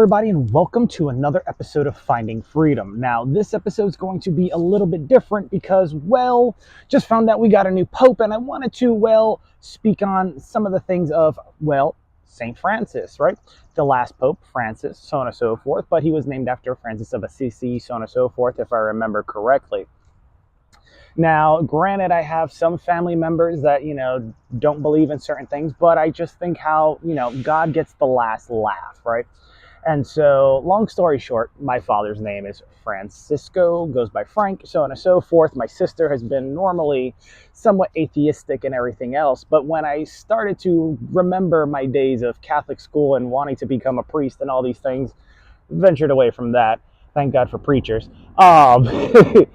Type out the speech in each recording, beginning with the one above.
Everybody, and welcome to another episode of Finding Freedom. Now, this episode is going to be a little bit different because, just found out we got a new pope, and I wanted to, speak on some of the things of, St. Francis, right? The last pope, Francis, so on and so forth, but he was named after Francis of Assisi, so on and so forth, if I remember correctly. Now, granted, I have some family members that, don't believe in certain things, but I just think how, God gets the last laugh, right? And so, long story short, my father's name is Francisco, goes by Frank, so on and so forth. My sister has been normally somewhat atheistic and everything else. But when I started to remember my days of Catholic school and wanting to become a priest and all these things, ventured away from that. Thank God for preachers. I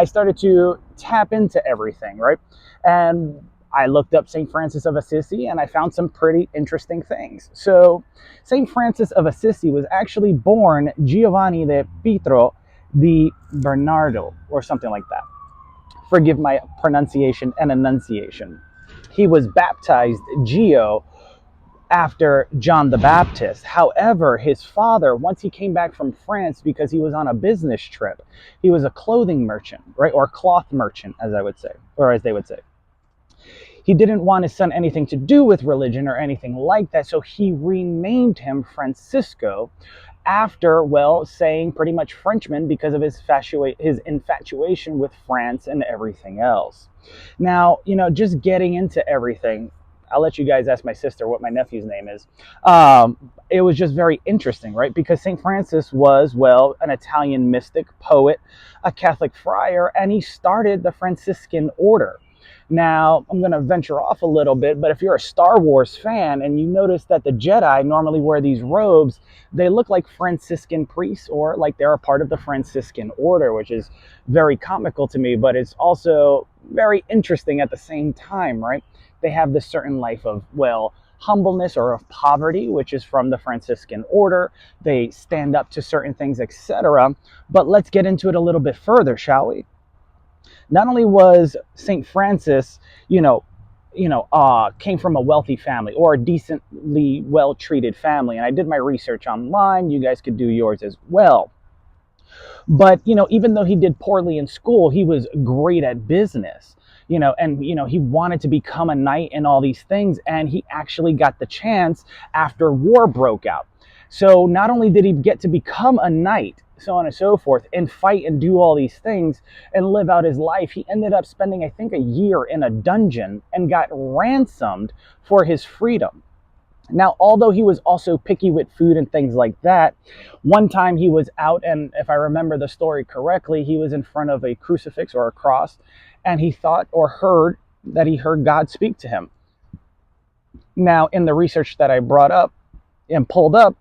started to tap into everything, right? And I looked up St. Francis of Assisi and I found some pretty interesting things. So, St. Francis of Assisi was actually born Giovanni de Pietro di Bernardo, or something like that. Forgive my pronunciation and enunciation. He was baptized Gio after John the Baptist. However, his father, once he came back from France because he was on a business trip, he was a clothing merchant, right? Or cloth merchant, as I would say, or as they would say. He didn't want his son anything to do with religion or anything like that, so he renamed him Francisco after, saying pretty much Frenchman because of his infatuation with France and everything else. Now, just getting into everything, I'll let you guys ask my sister what my nephew's name is. It was just very interesting, right? Because St. Francis was, an Italian mystic, poet, a Catholic friar, and he started the Franciscan order. Now, I'm going to venture off a little bit, but if you're a Star Wars fan and you notice that the Jedi normally wear these robes, they look like Franciscan priests or like they're a part of the Franciscan order, which is very comical to me, but it's also very interesting at the same time, right? They have this certain life of, humbleness or of poverty, which is from the Franciscan order. They stand up to certain things, etc. But let's get into it a little bit further, shall we? Not only was St. Francis, came from a wealthy family or a decently well-treated family. And I did my research online. You guys could do yours as well. But, even though he did poorly in school, he was great at business, he wanted to become a knight and all these things. And he actually got the chance after war broke out. So not only did he get to become a knight, so on and so forth, and fight and do all these things and live out his life, he ended up spending, I think, a year in a dungeon and got ransomed for his freedom. Now, although he was also picky with food and things like that, one time he was out, and if I remember the story correctly, he was in front of a crucifix or a cross, and he thought or heard that he heard God speak to him. Now, in the research that I brought up and pulled up,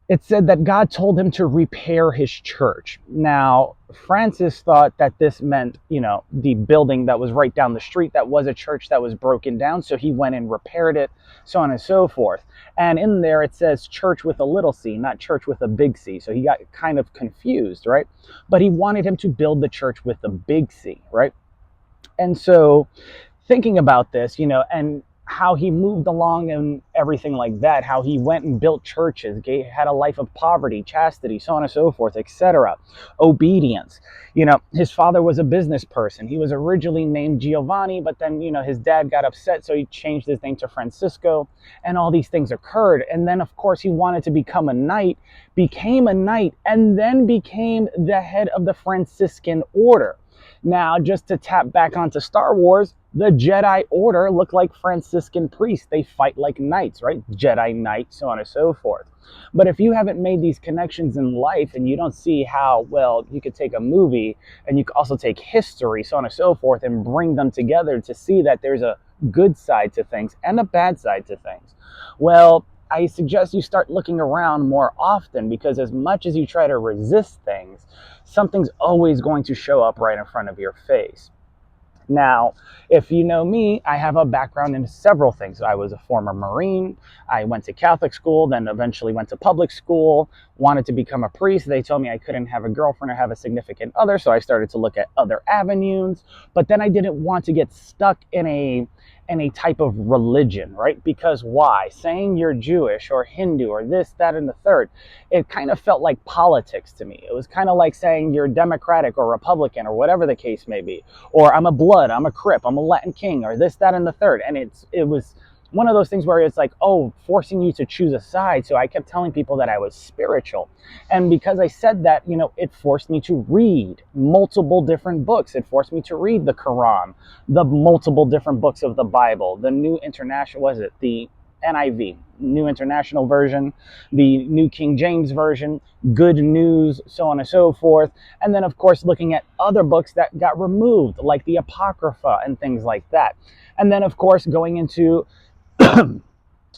it said that God told him to repair his church. Now, Francis thought that this meant, the building that was right down the street, that was a church that was broken down. So he went and repaired it, so on and so forth. And in there, it says church with a little c, not church with a big C. So he got kind of confused, right? But he wanted him to build the church with a big C, right? And so thinking about this, and how he moved along and everything like that, how he went and built churches, had a life of poverty, chastity, so on and so forth, etc. Obedience. His father was a business person. He was originally named Giovanni, but then, his dad got upset, so he changed his name to Francisco, and all these things occurred. And then, of course, he wanted to become a knight, became a knight, and then became the head of the Franciscan order. Now, just to tap back onto Star Wars, the Jedi Order look like Franciscan priests. They fight like knights, right? Jedi Knight, so on and so forth. But if you haven't made these connections in life and you don't see how, you could take a movie and you could also take history, so on and so forth, and bring them together to see that there's a good side to things and a bad side to things, I suggest you start looking around more often, because as much as you try to resist things, something's always going to show up right in front of your face. Now, if you know me, I have a background in several things. I was a former Marine. I went to Catholic school, then eventually went to public school, wanted to become a priest. They told me I couldn't have a girlfriend or have a significant other, so I started to look at other avenues. But then I didn't want to get stuck in in a type of religion, right? Because why? Saying you're Jewish or Hindu or this, that, and the third, it kind of felt like politics to me. It was kind of like saying you're Democratic or Republican or whatever the case may be, or I'm a Blood, I'm a Crip, I'm a Latin King, or this, that, and the third. And it was one of those things where it's like, oh, forcing you to choose a side. So I kept telling people that I was spiritual. And because I said that, it forced me to read multiple different books. It forced me to read the Quran, the multiple different books of the Bible, the New International, was it the NIV, New International Version, the New King James Version, Good News, so on and so forth. And then, of course, looking at other books that got removed, like the Apocrypha and things like that. And then, of course, going into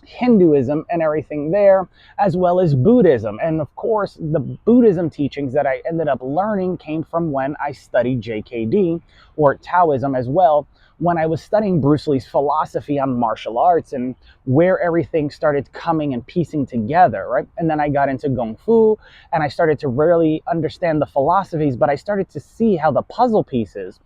Hinduism and everything there, as well as Buddhism. And of course, the Buddhism teachings that I ended up learning came from when I studied JKD, or Taoism as well, when I was studying Bruce Lee's philosophy on martial arts and where everything started coming and piecing together, right? And then I got into Kung Fu and I started to really understand the philosophies, but I started to see how the puzzle pieces,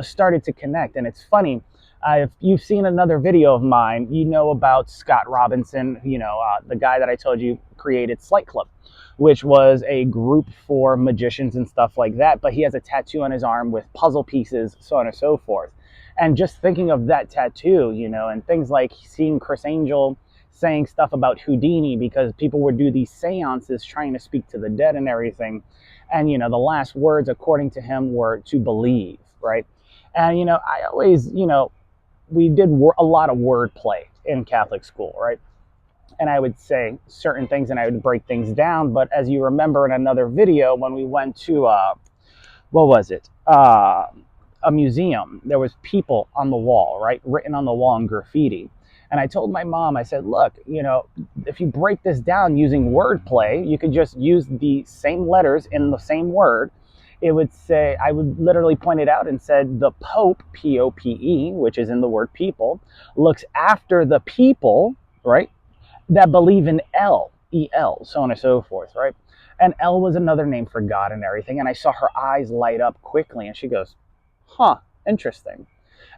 started to connect. And it's funny, if you've seen another video of mine, you know about Scott Robinson, the guy that I told you created Slight Club, which was a group for magicians and stuff like that. But he has a tattoo on his arm with puzzle pieces, so on and so forth. And just thinking of that tattoo, and things like seeing Chris Angel saying stuff about Houdini, because people would do these seances trying to speak to the dead and everything. And, the last words, according to him, were to believe, right? And, I always, we did a lot of wordplay in Catholic school, right? And I would say certain things and I would break things down. But as you remember in another video, when we went to, what was it? A museum, there was people on the wall, right? Written on the wall in graffiti. And I told my mom, I said, look, if you break this down using wordplay, you could just use the same letters in the same word. It would say, I would literally point it out and said, the Pope, P-O-P-E, which is in the word people, looks after the people, right, that believe in El, E-L, so on and so forth, right? And El was another name for God and everything. And I saw her eyes light up quickly and she goes, huh, interesting.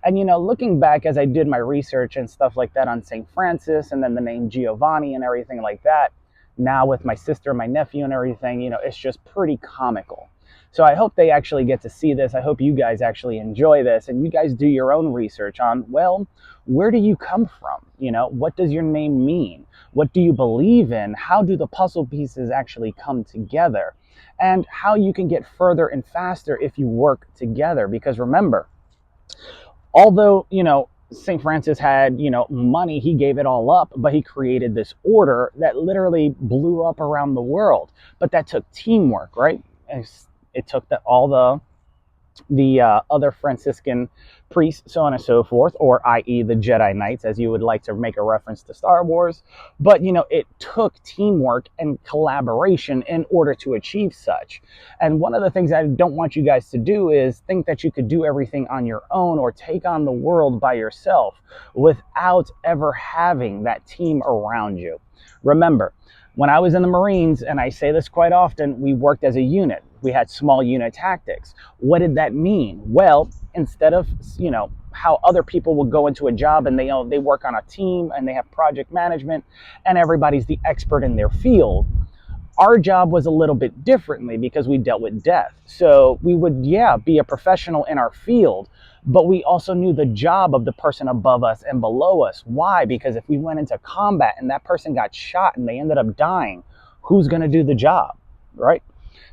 And, looking back as I did my research and stuff like that on St. Francis and then the name Giovanni and everything like that, now with my sister, my nephew and everything, it's just pretty comical. So I hope they actually get to see this. I hope you guys actually enjoy this and you guys do your own research on, well, where do you come from? What does your name mean? What do you believe in? How do the puzzle pieces actually come together? And how you can get further and faster if you work together. Because remember, although, St. Francis had, money, he gave it all up, but he created this order that literally blew up around the world. But that took teamwork, right? It took all the other Franciscan priests, so on and so forth, or i.e. the Jedi Knights, as you would like to make a reference to Star Wars. But, it took teamwork and collaboration in order to achieve such. And one of the things I don't want you guys to do is think that you could do everything on your own or take on the world by yourself without ever having that team around you. Remember, when I was in the Marines, and I say this quite often, we worked as a unit. We had small unit tactics. What did that mean? Well, instead of, how other people will go into a job and they work on a team and they have project management and everybody's the expert in their field, our job was a little bit differently because we dealt with death. So we would, be a professional in our field, but we also knew the job of the person above us and below us. Why? Because if we went into combat and that person got shot and they ended up dying, who's going to do the job, right?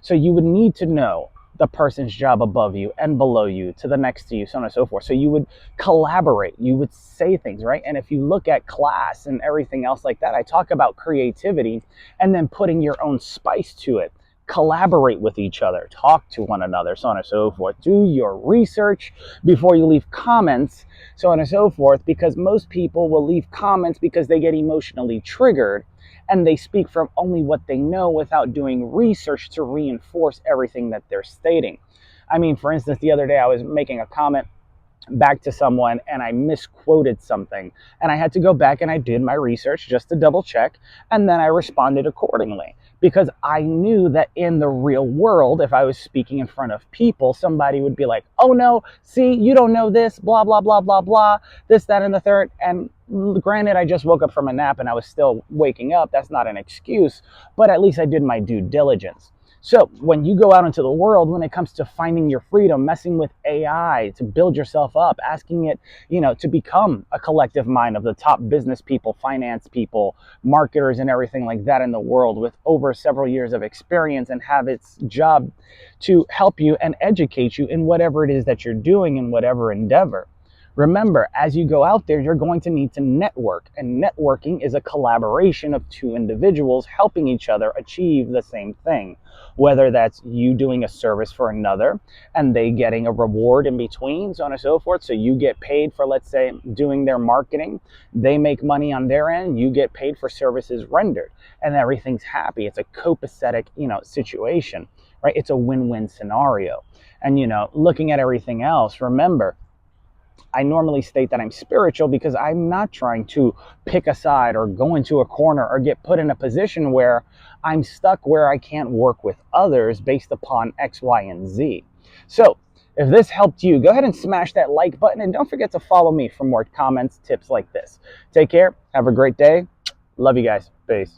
So you would need to know the person's job above you and below you, to the next to you, so on and so forth. So you would collaborate, you would say things, right? And if you look at class and everything else like that, I talk about creativity and then putting your own spice to it. Collaborate with each other, talk to one another, so on and so forth. Do your research before you leave comments, so on and so forth, because most people will leave comments because they get emotionally triggered and they speak from only what they know without doing research to reinforce everything that they're stating. I mean, for instance, the other day I was making a comment back to someone and I misquoted something. And I had to go back and I did my research just to double check. And then I responded accordingly because I knew that in the real world, if I was speaking in front of people, somebody would be like, oh no, see, you don't know this, blah, blah, blah, blah, blah, this, that, and the third. And granted, I just woke up from a nap and I was still waking up. That's not an excuse, but at least I did my due diligence. So when you go out into the world, when it comes to finding your freedom, messing with AI to build yourself up, asking it, to become a collective mind of the top business people, finance people, marketers, and everything like that in the world with over several years of experience and have its job to help you and educate you in whatever it is that you're doing in whatever endeavor. Remember, as you go out there, you're going to need to network, and networking is a collaboration of two individuals helping each other achieve the same thing. Whether that's you doing a service for another and they getting a reward in between, so on and so forth. So you get paid for, let's say, doing their marketing. They make money on their end. You get paid for services rendered, and everything's happy. It's a copacetic, situation, right? It's a win-win scenario. And, looking at everything else, remember, I normally state that I'm spiritual because I'm not trying to pick a side or go into a corner or get put in a position where I'm stuck where I can't work with others based upon X, Y, and Z. So if this helped you, go ahead and smash that like button and don't forget to follow me for more comments, tips like this. Take care. Have a great day. Love you guys. Peace.